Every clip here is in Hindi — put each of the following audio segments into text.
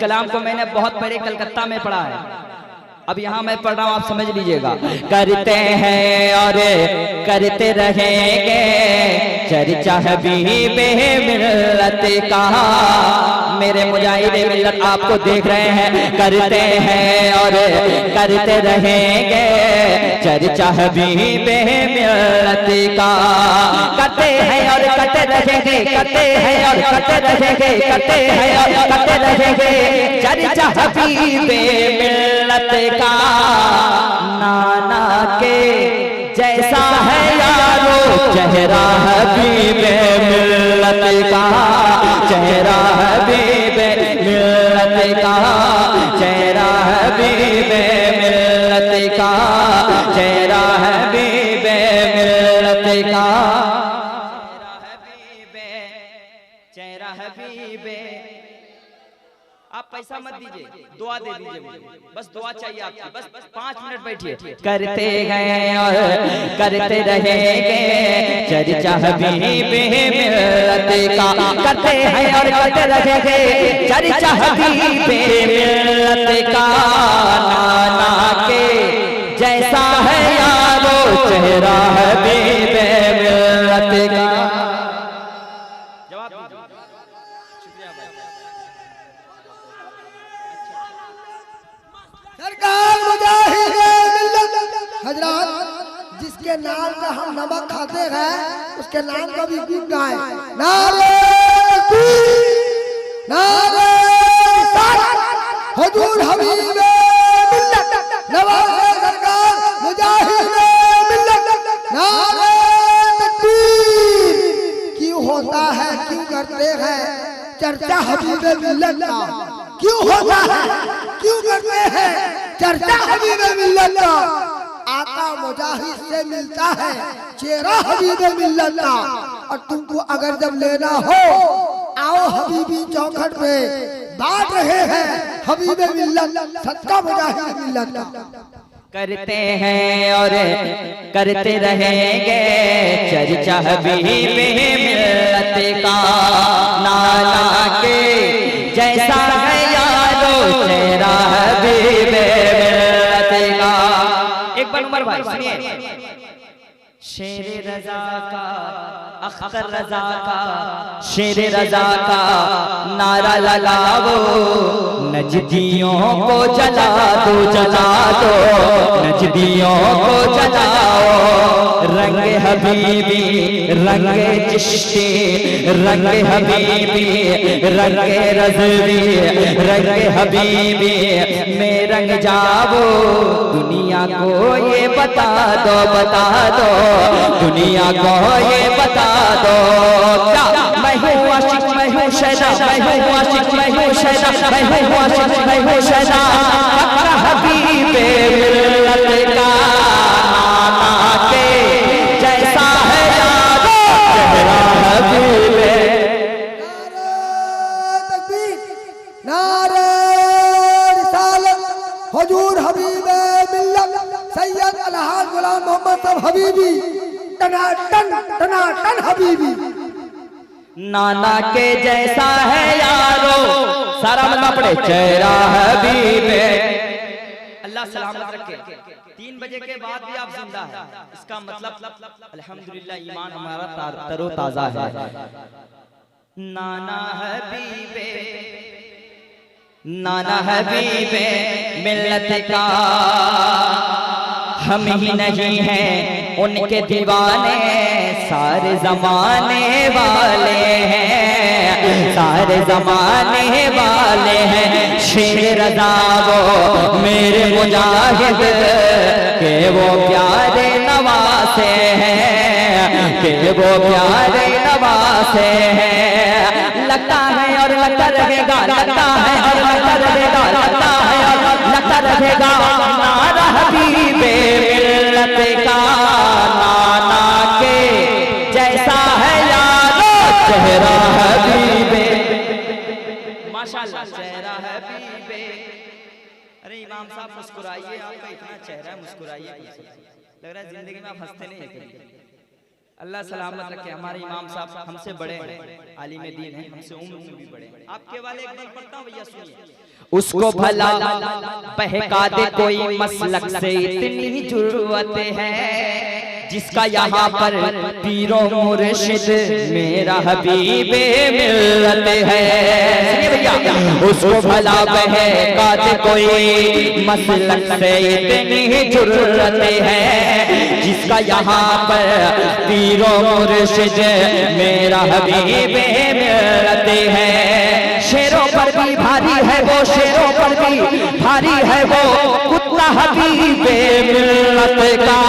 कलाम को मैंने बहुत पहले कलकत्ता में पढ़ा है, अब यहाँ मैं पढ़ रहा हूँ, आप समझ लीजिएगा। करते हैं और करते रहेंगे चर्चा हबीबे मिल्लत का। मेरे मुजाहिदे मिल्लत आपको देख रहे हैं। करते हैं और करते रहेंगे चर्चा हबीबे मिल्लत का। करते हैं और करते रहेंगे, करते हैं और करते रहेंगे, करते हैं और करते रहेंगे चर्चा हबीबे मिल्लत का। नाना के जैसा है यारो चेहरा हबीबे मिल्लत का, चेहरा हबीबे मिल्लत का, चेहरा हबीबे मिल्लत का, चेहरा हबीबे मिल्लत का, चेहरा हबीबे। आप पैसा मत दीजिए, दुआ दे दीजिए मुझे, बस दुआ चाहिए आपकी, बस 5 मिनट बैठिए। करते गए और करते रहेंगे चर्चा हबीबे मिल्लत का। करते हैं और करते रहेंगे चर्चा हबीबे मिल्लत का। नाना के जैसा है यारो चेहरा हबीबे मिल्लत का। हजरात, जिसके नाम का हम नमक खाते हैं उसके नाम का भी गीत गाएं। नारे नारे हुजूर हबीबे मिल्लत, नवाज़े सरकार मुजाहिदे मिल्लत। नारे तकबीर। क्यों होता है, क्यों करते हैं चर्चा हबीबे मिल्लत का? क्यों होता है, क्यों करते हैं चर्चा हबीबे मिल्लत का? आका मुजाहिद से मिलता है चेहरा हबीबे मिल्लत का। और तुमको अगर जब लेना हो आओ हबीबी चौखट पे, बांट रहे हैं हबीबे मिल्लत, सदका मुजाहिद मिल्लत का। करते हैं और करते रहेंगे चर्चा हबीबे मिल्लत का। नाना के जैसा है यारो चेहरा हबीबे मिल्लत का। एक बार उमर भाई सुनिए। शेर रजा का, अख्तर रजा का, शेर रजा का नारा लगाओ, नजदियों को जला दो, जला दो, नजदियों को जलाओ। रंग हबीबी रंग चिश्ती, रंग हबीबी रंग रज़वी, रंग हबीबी में रंग जाओ। दुनिया को ये बता दो, बता दो, दुनिया को ये बता दो। क्या मैं हूँ आशिक, मैं हूँ शैदा, मैं हूँ आशिक, मैं हूँ शैदा, मैं हूँ आशिक, मैं हूँ शैदा। हबीबे मिल्लत का। नाना के जैसा है यारो चेहरा हबीबे। नारे तकबीर, नारे रिसालत, हुजूर हबीबे मिल्लत सैयद अलहाज गुलाम मोहम्मद साहब हबीबी, टनाटन हबीबी। नाना के जैसा है यारो, सारा मत पड़े चेहरा हबीबे। अल्लाह सलामत रखे। 3 बजे के बाद भी आप जिंदा है, इसका मतलब अल्हम्दुलिल्लाह ईमान हमारा तरो ताजा है। नाना हबीबे, नाना हबीबे मिल्लत का। हम ही नहीं हैं उनके दीवाने, सारे जमाने वाले हैं, सारे जमाने वाले हैं। शेर रज़ा वो मेरे मुजाहिद के वो प्यारे नवासे हैं, के वो प्यारे नवासे हैं। लगता है और लगता रहेगा, लगता है और लगता रहेगा, लगता है और लगता रहेगा नारा हबीबे मिल्लत का। नाना के जैसा है यारो चेहरा हबीबे। माशाल्लाह चेहरा हबीबे। अरे इमाम साहब मुस्कुराइए, आपका इतना चेहरा मुस्कुराइए, लग रहा है जिंदगी में आप हंसते नहीं हैं। अल्लाह सलामत रखे। हमारे इमाम साहब हमसे बड़े हैं, आलिम दीन हैं, हमसे उम्र में भी बड़े हैं। आपके वाले एक बार पढ़ता हूँ भैया, सुनिए। उसको भला बहका दे कोई मसलक से इतनी जरूरत है, जिसका यहाँ पर पीरो मुर्शिद मेरा हबीबे मिलत है। उसको भला बहका दे कोई मसलक से इतनी जरूरत है, जिसका यहाँ पर पीरो मुर्शिद मेरा हबीबे मिलत है। शेरों पर भी भारी है वो, शेरों पर भी भारी है वो, कुत्ता हबीबे मिलत का,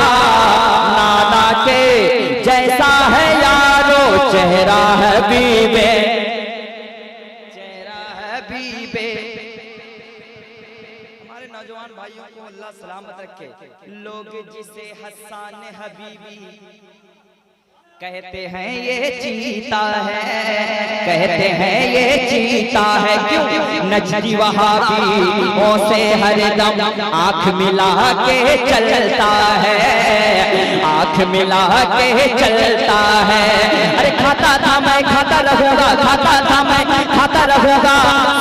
नाना के जैसा है यारो चेहरा हबीबे, चेहरा हबीबे। हमारे नौजवान भाइयों को अल्लाह सलामत रखे। लोग जिसे हसन हबीबी कहते हैं ये चीता है, कहते हैं ये चीता है, क्यों नजदी वहाबीओं से हरदम आंख मिला के चलता है, आंख मिला के चलता है। अरे खाता था मैं खाता रहूंगा, खाता था मैं खाता रहूंगा,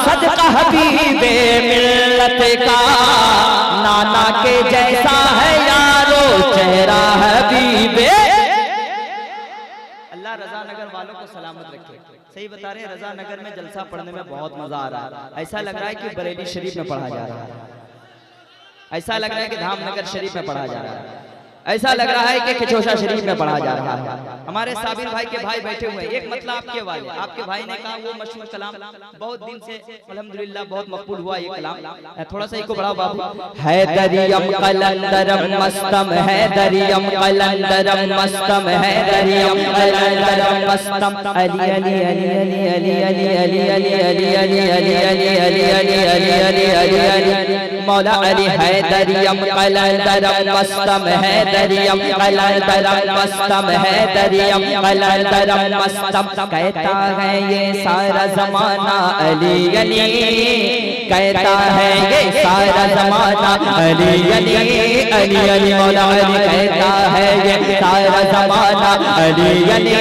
सदका हबीबे मिल्लत का, नाना के जैसा है यारो चेहरा हबीबे। रजा नगर वालों को सलामत रखे। सही बता रहे हैं, रजा नगर में जलसा पढ़ने में बहुत मजा आ रहा है। ऐसा लग रहा है कि बरेली शरीफ में पढ़ा जा रहा है, ऐसा लग रहा है कि धामनगर शरीफ में पढ़ा जा रहा है, ऐसा लग रहा है कि खिचोशा शरीफ में पढ़ा जा रहा है। हमारे साबिर भाई के भाई बैठे हुए हैं। एक मतलब आपके वाले, आपके भाई ने कहा वो मशहूर कलाम बहुत दिन से अल्हम्दुलिल्लाह बहुत मकबूल हुआ ये कलाम, थोड़ा सा इसको बढ़ाओ बाबू। है दरियम कलंदरम मस्तम, है दरियम कलंदरम मस्तम, है दरियम कलंदरम मस्तम, अली अली अली अली अली अली अली अली अली अली अली अली अली अली अली अली अली मौला अली। है दरियम कलंदरम मस्तम, है दरियम कलंदरम मस्तम, है दरियम कलंदरम मस्तम। कहता है ये सारा जमाना अली अली, कहता है ये सारा जमाना अली अली अली अली मौला अली। कहता है ये सारा जमाना अली अली,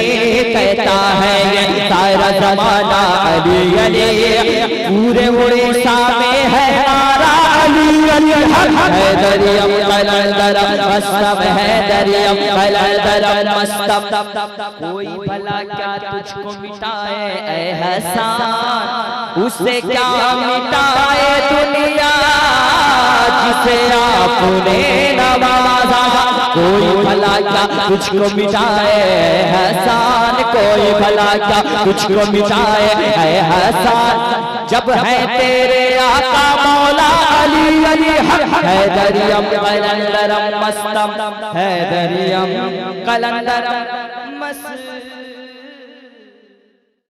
कहता है ये सारा जमाना अली अली। पूरे उड़ीसा में है नारा अली अली, है दरियम कलंदरम मस्तम, है दरियम कलंदरम मस्तम। कोई भला क्या तुझको मिटाए ऐ हसन, उससे क्या मिटाए दुनिया जिसे आपने नवाजा। कोई भला क्या तुझको मिटाए हसन, कोई भला क्या तुझको मिटाए ऐ हसन। जब है तेरे आका मौला अली अली, है दरियम कलंदरम मस्तम, है दरियम कलंदरम मस्तम।